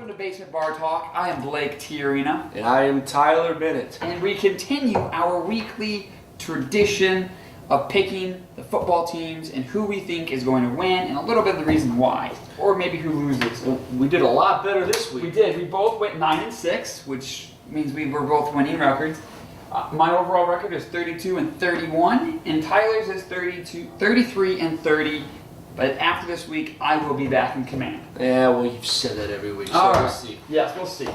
Welcome to Basement Bar Talk. I am Blake Tiarina. And I am Tyler Bennett. And we continue our weekly tradition of picking the football teams and who we think is going to win and a little bit of the reason why. Or maybe who loses. We did a lot better this week. We did. We both went 9-6, which means we were both winning records. My overall record is 32-31, and Tyler's is 33-30. But after this week, I will be back in command. Yeah, well, you've said that every week, so All right. we'll see. Yes, we'll see.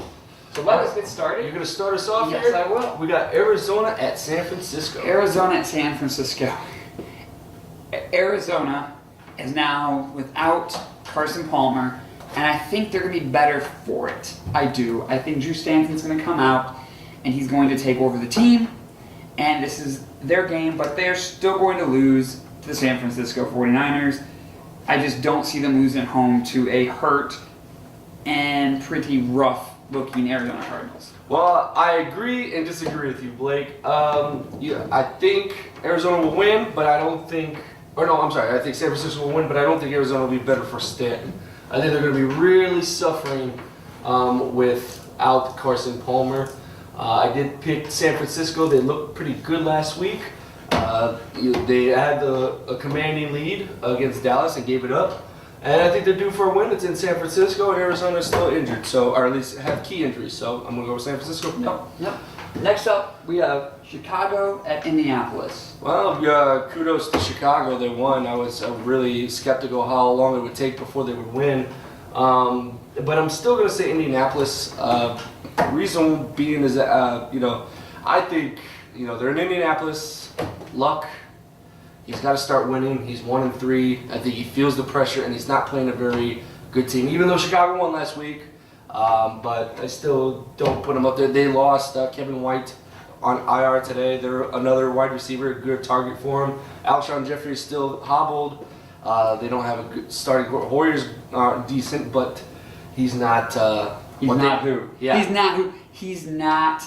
So let us get started. You're going to start us off Yes, here? I will. We got Arizona at San Francisco. Arizona at San Francisco. Arizona is now without Carson Palmer, and I think they're going to be better for it. I do. I think Drew Stanton's going to come out, and he's going to take over the team, and this is their game, but they're still going to lose to the San Francisco 49ers. I just don't see them losing at home to a hurt and pretty rough-looking Arizona Cardinals. Well, I agree and disagree with you, Blake. I think Arizona will win, but I don't think... Or no, I'm sorry. I think San Francisco will win, but I don't think Arizona will be better for Stanton. I think they're going to be really suffering without Carson Palmer. I did pick San Francisco. They looked pretty good last week. They had a commanding lead against Dallas and gave it up. And I think they're due for a win. It's in San Francisco, and Arizona is still injured, or at least have key injuries. So I'm going to go with San Francisco. Yep. Next up, we have Chicago at Indianapolis. Well, kudos to Chicago. They won. I was really skeptical how long it would take before they would win. But I'm still going to say Indianapolis. Reason being is that, I think, they're in Indianapolis. Luck. He's got to start winning. He's 1-3. I think he feels the pressure, and he's not playing a very good team. Even though Chicago won last week, but I still don't put him up there. They lost Kevin White on IR today. They're another wide receiver, a good target for him. Alshon Jeffrey is still hobbled. They don't have a good starting. Hoyer's decent, but he's not. He's not who? Yeah. He's not who? He's not.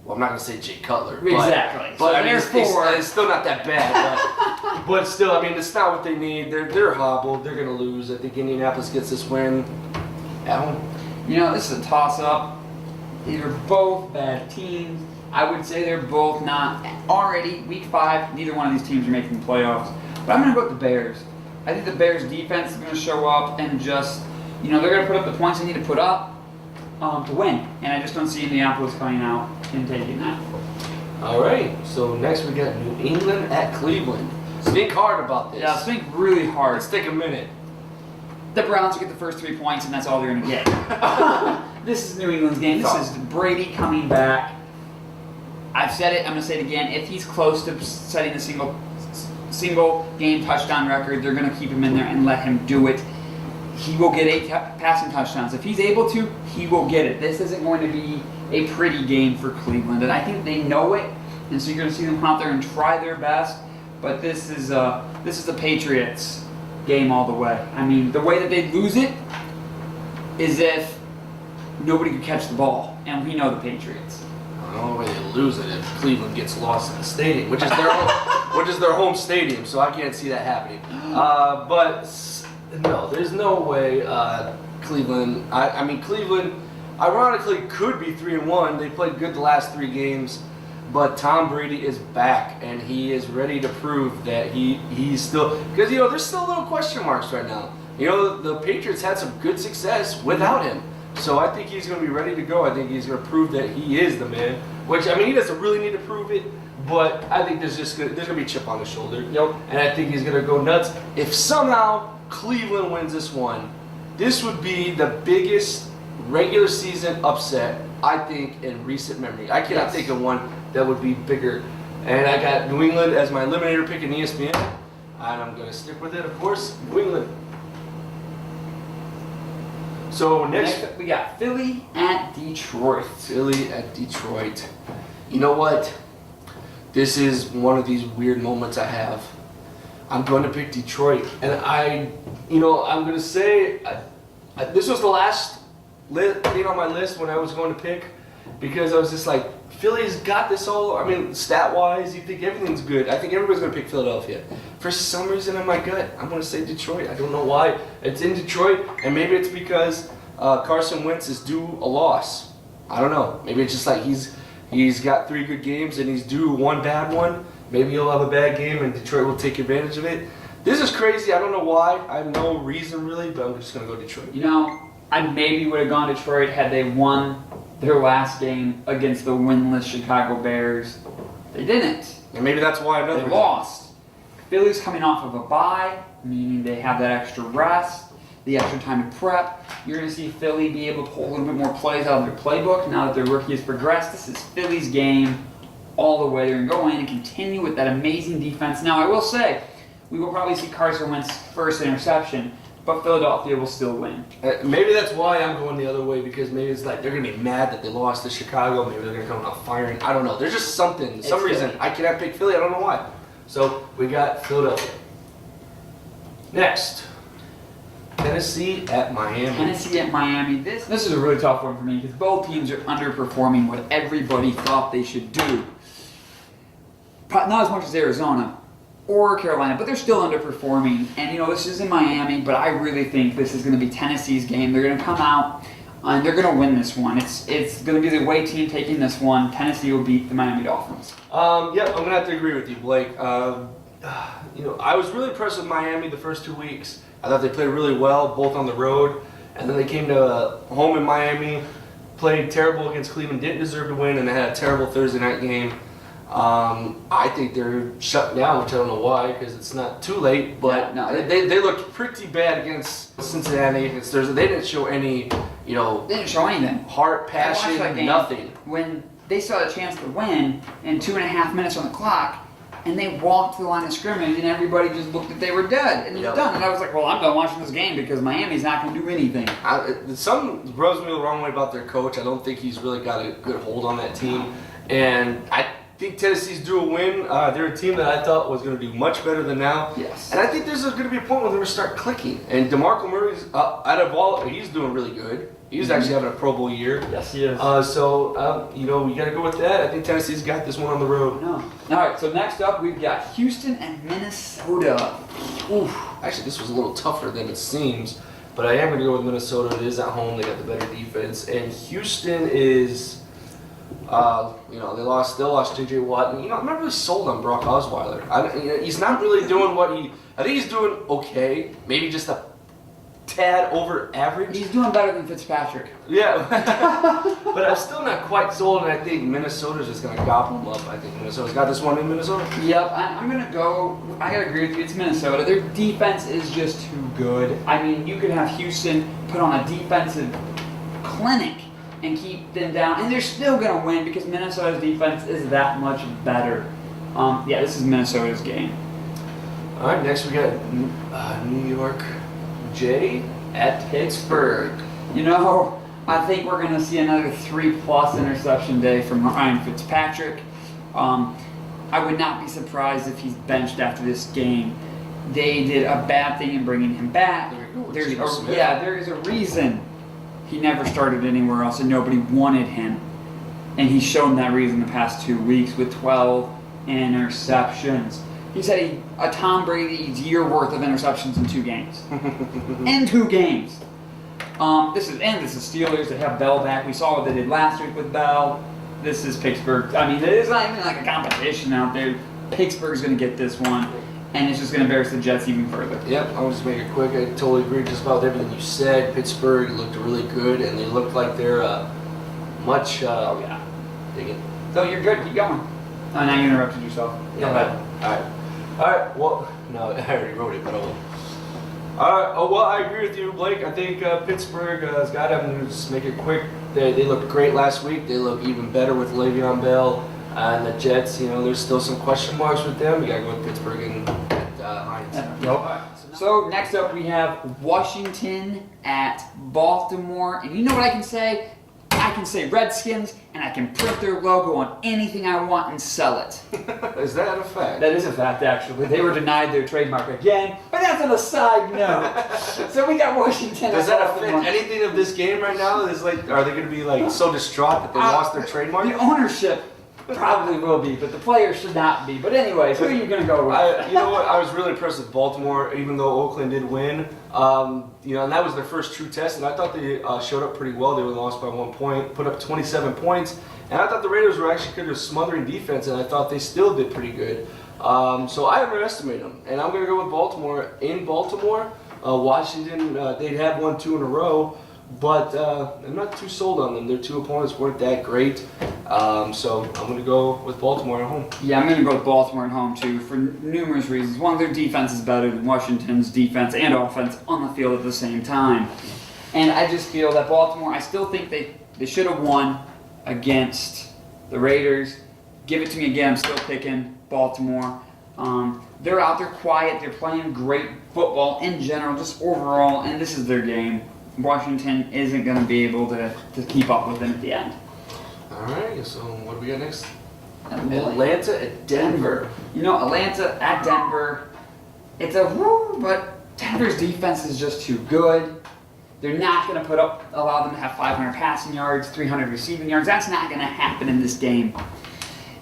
Well, I'm not going to say Jay Cutler. Exactly. But So I mean, therefore- it's still not that bad. But still, I mean, it's not what they need. They're hobbled. They're going to lose. I think Indianapolis gets this win at home. This is a toss-up. These are both bad teams. I would say they're both not already week 5. Neither one of these teams are making the playoffs. But I'm going to go with the Bears. I think the Bears defense is going to show up and just, they're going to put up the points they need to put up to win. And I just don't see Indianapolis coming out and taking that. All right. So next we got New England at Cleveland. Think hard about this. Yeah, think really hard. Let's take a minute. The Browns will get the first 3 points, and that's all they're going to get. This is New England's game. This is Brady coming back. I've said it. I'm going to say it again. If he's close to setting the single game touchdown record, they're going to keep him in there and let him do it. He will get 8 passing touchdowns. If he's able to, he will get it. This isn't going to be a pretty game for Cleveland, and I think they know it. And so you're going to see them come out there and try their best. But this is the Patriots game all the way. I mean, the way that they lose it is if nobody could catch the ball, and we know the Patriots. The only way they lose it if Cleveland gets lost in the stadium, which is their home stadium. So I can't see that happening. But no, there's no way Cleveland. I mean, Cleveland, ironically, could be 3-1. They played good the last 3 games. But Tom Brady is back, and he is ready to prove that he's still... Because, there's still little question marks right now. The Patriots had some good success without him. So I think he's going to be ready to go. I think he's going to prove that he is the man. Which, I mean, he doesn't really need to prove it, but I think there's going to be a chip on his shoulder. And I think he's going to go nuts. If somehow Cleveland wins this one, this would be the biggest regular season upset, I think, in recent memory. I cannot think of one that would be bigger. And I got New England as my eliminator pick in ESPN. And I'm going to stick with it, of course, New England. So next up, we got Philly at Detroit. Philly at Detroit. You know what? This is one of these weird moments I have. I'm going to pick Detroit. And I'm going to say, this was the last thing on my list when I was going to pick, because I was just like, Philly's got this all. I mean, stat-wise, you think everything's good. I think everybody's going to pick Philadelphia. For some reason in my gut, I'm going to say Detroit. I don't know why. It's in Detroit, and maybe it's because Carson Wentz is due a loss. I don't know. Maybe it's just like he's got 3 good games and he's due 1 bad one. Maybe he'll have a bad game and Detroit will take advantage of it. This is crazy. I don't know why. I have no reason really, but I'm just going to go Detroit. You know, I maybe would have gone Detroit had they won their last game against the winless Chicago Bears. They didn't. And maybe that's why They lost. Philly's coming off of a bye, meaning they have that extra rest, the extra time to prep. You're going to see Philly be able to pull a little bit more plays out of their playbook now that their rookie has progressed. This is Philly's game all the way. They're going to go in and continue with that amazing defense. Now, I will say, we will probably see Carson Wentz's first interception, but Philadelphia will still win. Maybe that's why I'm going the other way, because maybe it's like they're going to be mad that they lost to Chicago. Maybe they're going to come out firing. I don't know. There's just something, some reason. Philly. I cannot pick Philly. I don't know why. So we got Philadelphia. Next, Tennessee at Miami. Tennessee at Miami. This is a really tough one for me because both teams are underperforming what everybody thought they should do. Not as much as Arizona or Carolina, but they're still underperforming. And you know, this is in Miami, but I really think this is going to be Tennessee's game. They're going to come out and they're going to win this one. It's going to be the away team taking this one. Tennessee will beat the Miami Dolphins. Yeah, I'm going to have to agree with you, Blake. You know, I was really impressed with Miami the first 2 weeks. I thought they played really well, both on the road, and then they came to home in Miami, played terrible against Cleveland, didn't deserve to win, and they had a terrible Thursday night game. I think they're shut down, which I don't know why, because it's not too late, but No, they looked pretty bad against Cincinnati against Thursday. They didn't show any, you know, They didn't show anything. heart, I watched passion, that game nothing. When they saw a chance to win and 2.5 minutes on the clock, and they walked to the line of scrimmage, and everybody just looked that they were dead, and it was done. And I was like, well, I'm done watching this game because Miami's not going to do anything. Some rubs me the wrong way about their coach. I don't think he's really got a good hold on that team. And I think Tennessee's due a win. They're a team that I thought was going to do much better than now. Yes. And I think there's going to be a point where they're going to start clicking. And DeMarco Murray's, out of all, he's doing really good. He's actually having a Pro Bowl year. Yes, he is. You know, we got to go with that. I think Tennessee's got this one on the road. No. All right, so next up, we've got Houston and Minnesota. Oof. Actually, this was a little tougher than it seems. But I am going to go with Minnesota. It is at home. They got the better defense. And Houston is... you know, they lost J.J. Watt. And, you know, I'm not really sold on Brock Osweiler. You know, he's not really doing what he... I think he's doing okay. Maybe just a tad over average. He's doing better than Fitzpatrick. Yeah. But I'm still not quite sold, and I think Minnesota's just going to gobble him up. I think Minnesota's got this one in Minnesota. Yep, I'm going to go... I got to agree with you. It's Minnesota. Their defense is just too good. I mean, you could have Houston put on a defensive clinic and keep them down, and they're still going to win because Minnesota's defense is that much better. Yeah, this is Minnesota's game. All right, next we got New York J at Pittsburgh. You know, I think we're going to see another 3+ interception day from Ryan Fitzpatrick. I would not be surprised if he's benched after this game. They did a bad thing in bringing him back. There is a reason he never started anywhere else and nobody wanted him. And he's shown that reason the past 2 weeks with 12 interceptions. He's had a Tom Brady's year worth of interceptions in 2 games. In 2 games. This is Steelers. They have Bell back. We saw what they did last week with Bell. This is Pittsburgh. I mean, it's not even like a competition out there. Pittsburgh's going to get this one, and it's just going to embarrass the Jets even further. Yep, I'll just make it quick. I totally agree just about everything you said. Pittsburgh looked really good, and they looked like they're much. Dig it. So you're good. Keep going. Oh, now you interrupted yourself. Go ahead. All right. Well, no, I already wrote it, but I will. All right. Oh, well, I agree with you, Blake. I think Pittsburgh has got to just make it quick. They looked great last week. They look even better with Le'Veon Bell. And the Jets, you know, there's still some question marks with them. You got to go with Pittsburgh and Hines. Yep. So next up we have Washington at Baltimore. And you know what I can say? I can say Redskins, and I can print their logo on anything I want and sell it. Is that a fact? That is a fact, actually. They were denied their trademark again, but that's on a side note. So we got Washington. Does that affect anything of this game right now? Is like, are they going to be like so distraught that they lost their trademark? The ownership probably will be, but the players should not be. But anyways, who are you going to go with? You know what? I was really impressed with Baltimore, even though Oakland did win. And that was their first true test, and I thought they showed up pretty well. They were lost by 1 point, put up 27 points, and I thought the Raiders were actually kind of smothering defense, and I thought they still did pretty good. So I underestimate them, and I'm going to go with Baltimore. In Baltimore, Washington, they'd had 1-2 in a row, but I'm not too sold on them. Their two opponents weren't that great, so I'm going to go with Baltimore at home. Yeah, I'm going to go with Baltimore at home too for numerous reasons. One, their defense is better than Washington's defense and offense on the field at the same time. And I just feel that Baltimore, I still think they should have won against the Raiders. Give it to me again, I'm still picking Baltimore. They're out there quiet, they're playing great football in general, just overall, and this is their game. Washington isn't going to be able to keep up with them at the end. All right, so what do we got next? Atlanta at Denver. Atlanta at Denver, it's a woo, but Denver's defense is just too good. They're not going to allow them to have 500 passing yards, 300 receiving yards. That's not going to happen in this game.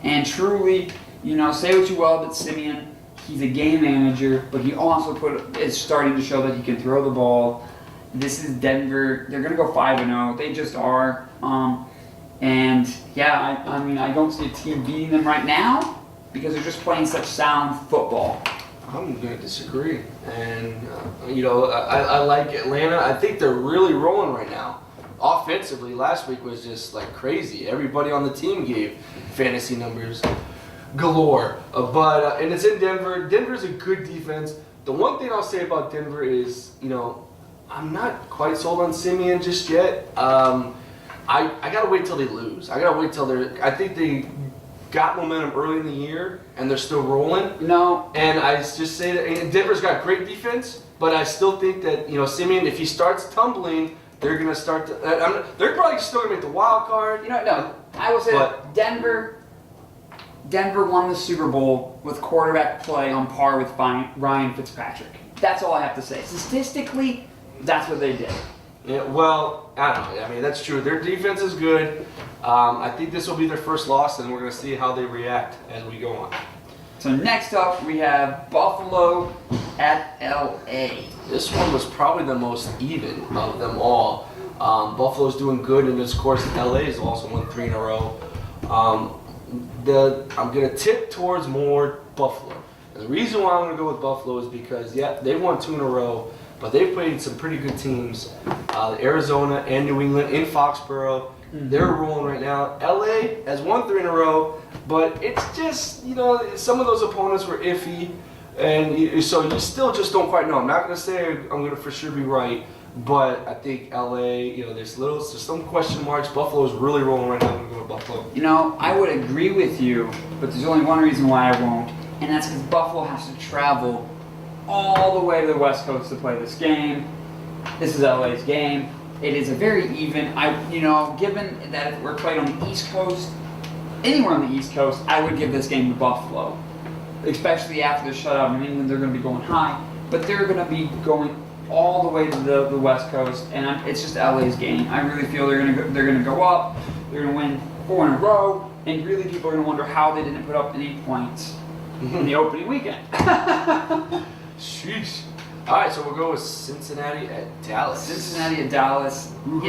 And truly, say what you will about Simeon, he's a game manager, but he also is starting to show that he can throw the ball. This is Denver. They're going to go 5-0. They just are. And yeah, I don't see a team beating them right now because they're just playing such sound football. I'm going to disagree. And, I like Atlanta. I think they're really rolling right now. Offensively, last week was just like crazy. Everybody on the team gave fantasy numbers galore. And it's in Denver. Denver's a good defense. The one thing I'll say about Denver is, I'm not quite sold on Simeon just yet. I gotta wait till they lose. I gotta wait till I think they got momentum early in the year and they're still rolling. No. And I just say that Denver's got great defense, but I still think that Simeon, if he starts tumbling, they're gonna start to. They're probably still gonna make the wild card. No. I will say that Denver won the Super Bowl with quarterback play on par with Ryan Fitzpatrick. That's all I have to say. Statistically, that's what they did. Yeah, well, I don't know. I mean, that's true. Their defense is good. I think this will be their first loss, and we're going to see how they react as we go on. So next up, we have Buffalo at LA. This one was probably the most even of them all. Buffalo's doing good, and of course, LA has also won 3 in a row. I'm going to tip towards more Buffalo. And the reason why I'm going to go with Buffalo is because, they've won 2 in a row. But they've played some pretty good teams, Arizona and New England in Foxborough. Mm-hmm. They're rolling right now. LA has won 3 in a row, but it's just, some of those opponents were iffy, and so you still just don't quite know. I'm not going to say I'm going to for sure be right, but I think LA, there's some question marks. Buffalo's really rolling right now. I'm going to go with Buffalo. I would agree with you, but there's only one reason why I won't, and that's because Buffalo has to travel all the way to the West Coast to play this game. This is LA's game. It is a very even. Given that if we're played on the East Coast, anywhere on the East Coast, I would give this game to Buffalo. Especially after the shutout in England, they're going to be going high, but they're going to be going all the way to the West Coast, and it's just LA's game. I really feel they're going to go up. They're going to win 4 in a row, and really people are going to wonder how they didn't put up any points in the opening weekend. Sheesh. All right, so we'll go with Cincinnati at Dallas. Cincinnati at Dallas. Ooh.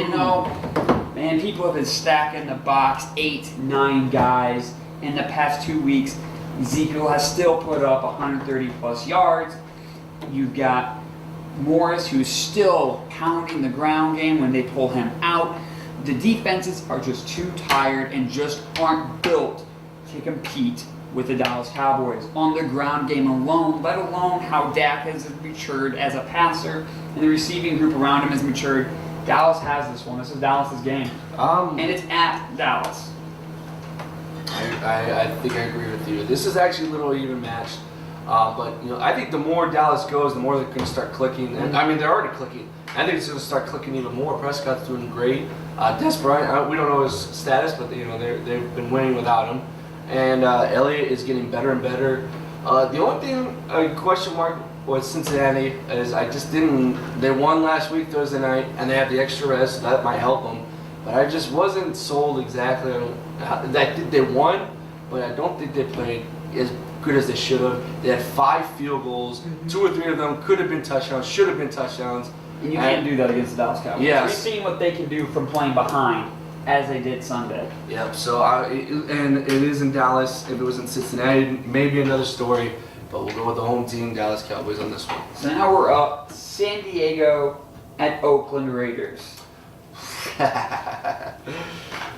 Man, people have been stacking the box 8, 9 guys in the past 2 weeks. Ezekiel has still put up 130 plus yards. You've got Morris, who's still pounding the ground game when they pull him out. The defenses are just too tired and just aren't built to compete with the Dallas Cowboys on the ground game alone, let alone how Dak has matured as a passer and the receiving group around him has matured. Dallas has this one. This is Dallas's game. And it's at Dallas. I think I agree with you. This is actually a little even matched. But I think the more Dallas goes, the more they're going to start clicking. And I mean, they're already clicking. I think it's going to start clicking even more. Prescott's doing great. Des Bryant, we don't know his status, but they've been winning without him. And Elliott is getting better and better. The only thing, question mark, was Cincinnati is I just didn't. They won last week Thursday night, and they have the extra rest, so that might help them. But I just wasn't sold exactly. I think they won, but I don't think they played as good as they should have. They had 5 field goals. 2 or 3 of them could have been touchdowns, should have been touchdowns. And you can't do that against the Dallas Cowboys. Yes. We've seen what they can do from playing behind, as they did Sunday. Yep. So and it is in Dallas. If it was in Cincinnati, maybe another story. But we'll go with the home team, Dallas Cowboys, on this one. So now we're up San Diego at Oakland Raiders.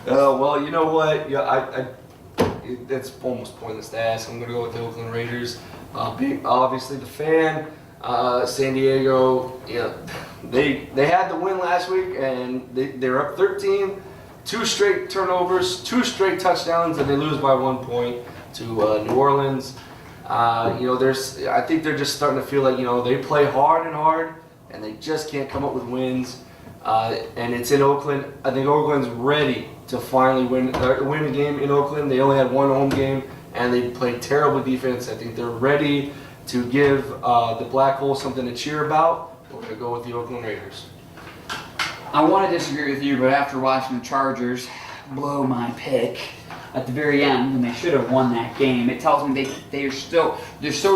Well, you know what? Yeah, it's almost pointless to ask. I'm going to go with the Oakland Raiders. Obviously, the fan, San Diego. They had the win last week, and they're up 13. 2 straight turnovers, 2 straight touchdowns, and they lose by 1 point to New Orleans. I think they're just starting to feel like they play hard, and they just can't come up with wins. And it's in Oakland. I think Oakland's ready to finally win a game in Oakland. They only had 1 home game, and they played terrible defense. I think they're ready to give the Black Hole something to cheer about. We're going to go with the Oakland Raiders. I want to disagree with you, but after watching the Chargers blow my pick at the very end, when they should have won that game, it tells me they're so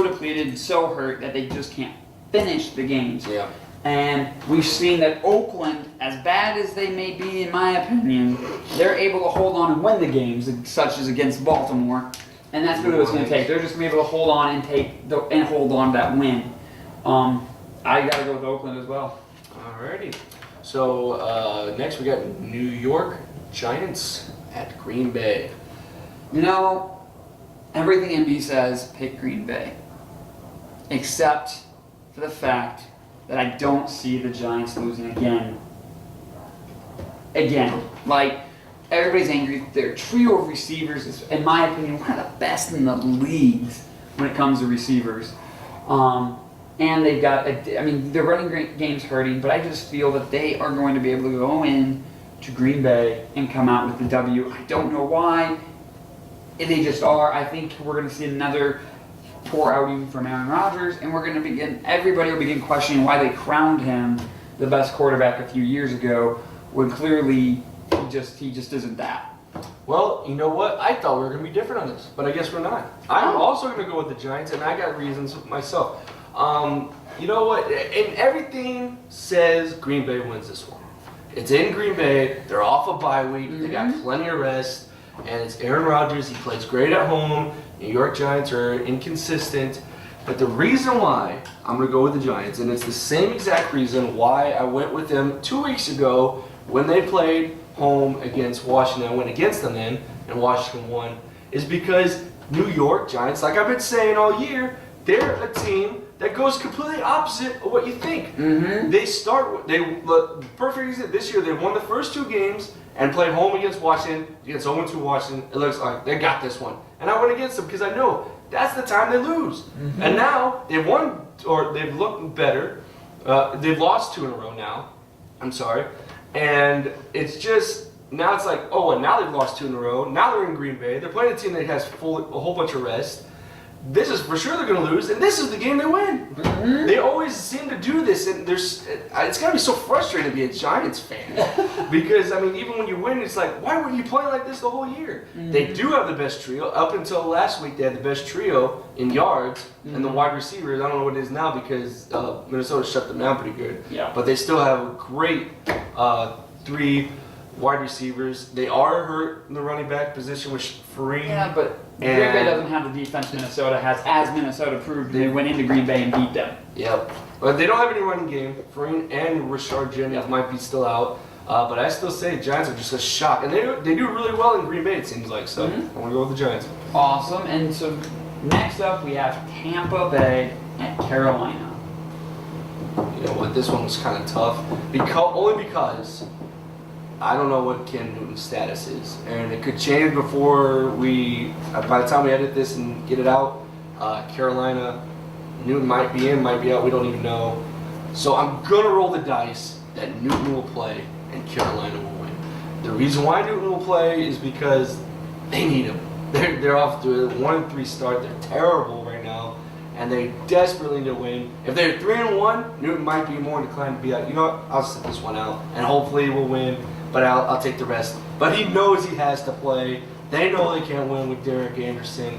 depleted, so hurt that they just can't finish the games. Yeah. And we've seen that Oakland, as bad as they may be in my opinion, they're able to hold on and win the games, such as against Baltimore. And that's really what it's going to take. They're just going to be able to hold on and hold on to that win. I got to go with Oakland as well. Alrighty. So next we got New York Giants at Green Bay. Everything MB says, pick Green Bay. Except for the fact that I don't see the Giants losing again. Like, everybody's angry. Their trio of receivers is, in my opinion, one of the best in the leagues when it comes to receivers. And they've got, their running game's hurting, but I just feel that they are going to be able to go in to Green Bay and come out with the W. I don't know why. They just are. I think we're going to see another poor outing from Aaron Rodgers, and everybody will begin questioning why they crowned him the best quarterback a few years ago, when clearly he just isn't that. Well, you know what? I thought we were going to be different on this, but I guess we're not. I'm also going to go with the Giants, and I got reasons myself. You know what? And everything says Green Bay wins this one. It's in Green Bay. They're off a bye week. They got plenty of rest. And it's Aaron Rodgers. He plays great at home. New York Giants are inconsistent. But the reason why I'm going to go with the Giants, and it's the same exact reason why I went with them 2 weeks ago when they played home against Washington. I went against them then, and Washington won, is because New York Giants, like I've been saying all year, they're a team that goes completely opposite of what you think. Perfect example, this year they won the first 2 games and played home against Washington, against 0-2 Washington. It looks like they got this one. And I went against them because I know that's the time they lose. And now they've won, or they've looked better. They've lost 2 in a row now. I'm sorry. And it's just, now it's like, and now they've lost 2 in a row. Now they're in Green Bay. They're playing a team that has a whole bunch of rest. This is for sure they're going to lose, and this is the game they win. They always seem to do this, and it's got to be so frustrating to be a Giants fan. Because, even when you win, it's like, why weren't you playing like this the whole year? They do have the best trio. Up until last week, they had the best trio in yards, and the wide receivers, I don't know what it is now because Minnesota shut them down pretty good. Yeah. But they still have a great 3 wide receivers. They are hurt in the running back position with Fareed. Yeah, but Green Bay doesn't have the defense Minnesota has, as Minnesota proved. They went into Green Bay and beat them. Yep. But they don't have any running game. Fareed and Rashard Jennings might be still out. But I still say Giants are just a shock. And they do really well in Green Bay, it seems like. So I'm going to go with the Giants. Awesome. And so next up we have Tampa Bay at Carolina. You know what? This one was kind of tough. Only because I don't know what Cam Newton's status is, and it could change before by the time we edit this and get it out. Carolina, Newton might be in, might be out, we don't even know. So I'm going to roll the dice that Newton will play and Carolina will win. The reason why Newton will play is because they need him. They're off to a 1-3 start. They're terrible right now, and they desperately need to win. If they're 3-1, Newton might be more inclined to be like, you know what, I'll sit this one out, and hopefully we'll win. But I'll take the rest. But he knows he has to play. They know they can't win with Derek Anderson.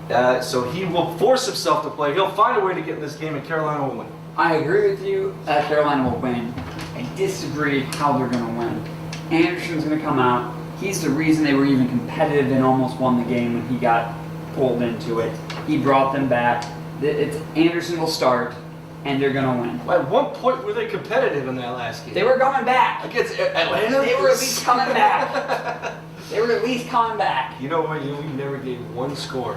So he will force himself to play. He'll find a way to get in this game, and Carolina will win. I agree with you that Carolina will win. I disagree how they're going to win. Anderson's going to come out. He's the reason they were even competitive and almost won the game when he got pulled into it. He brought them back. Anderson will start, and they're going to win. At one point, were they competitive in that last game? They were coming back. Against Atlanta? They were at least coming back. They were at least coming back. You know what? We never gave one score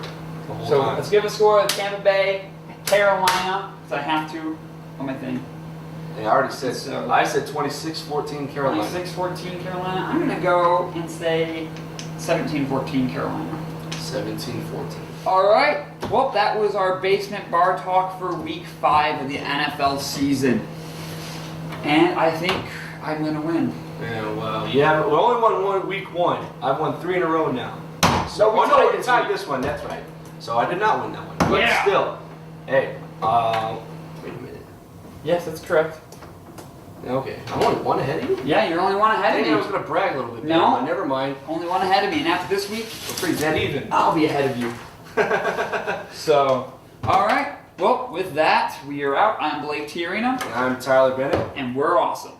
the whole So time. let's give a score of Tampa Bay, Carolina, because I have to on my thing. I already said So- I said 26-14 Carolina. 26-14 Carolina. I'm going to go and say 17-14 Carolina. 17-14. All right. Well, that was our basement bar talk for week 5 of the NFL season. And I think I'm going to win. Yeah, well, yeah, we only won week 1. I've won 3 in a row now. So, No, we tied we this tied week. this one, that's right. So I did not win that one. But Yeah. still, hey, wait a minute. Yes, that's correct. Okay, I'm only 1 ahead of you? Yeah, you're only one I ahead think of I was me. going to brag a little bit. No. But never mind. Only one ahead of me. And after this week, We're pretty dead even. I'll be ahead of you. So, all right. Well, with that, we are out. I'm Blake Tiarina, And I'm Tyler Bennett. and we're awesome.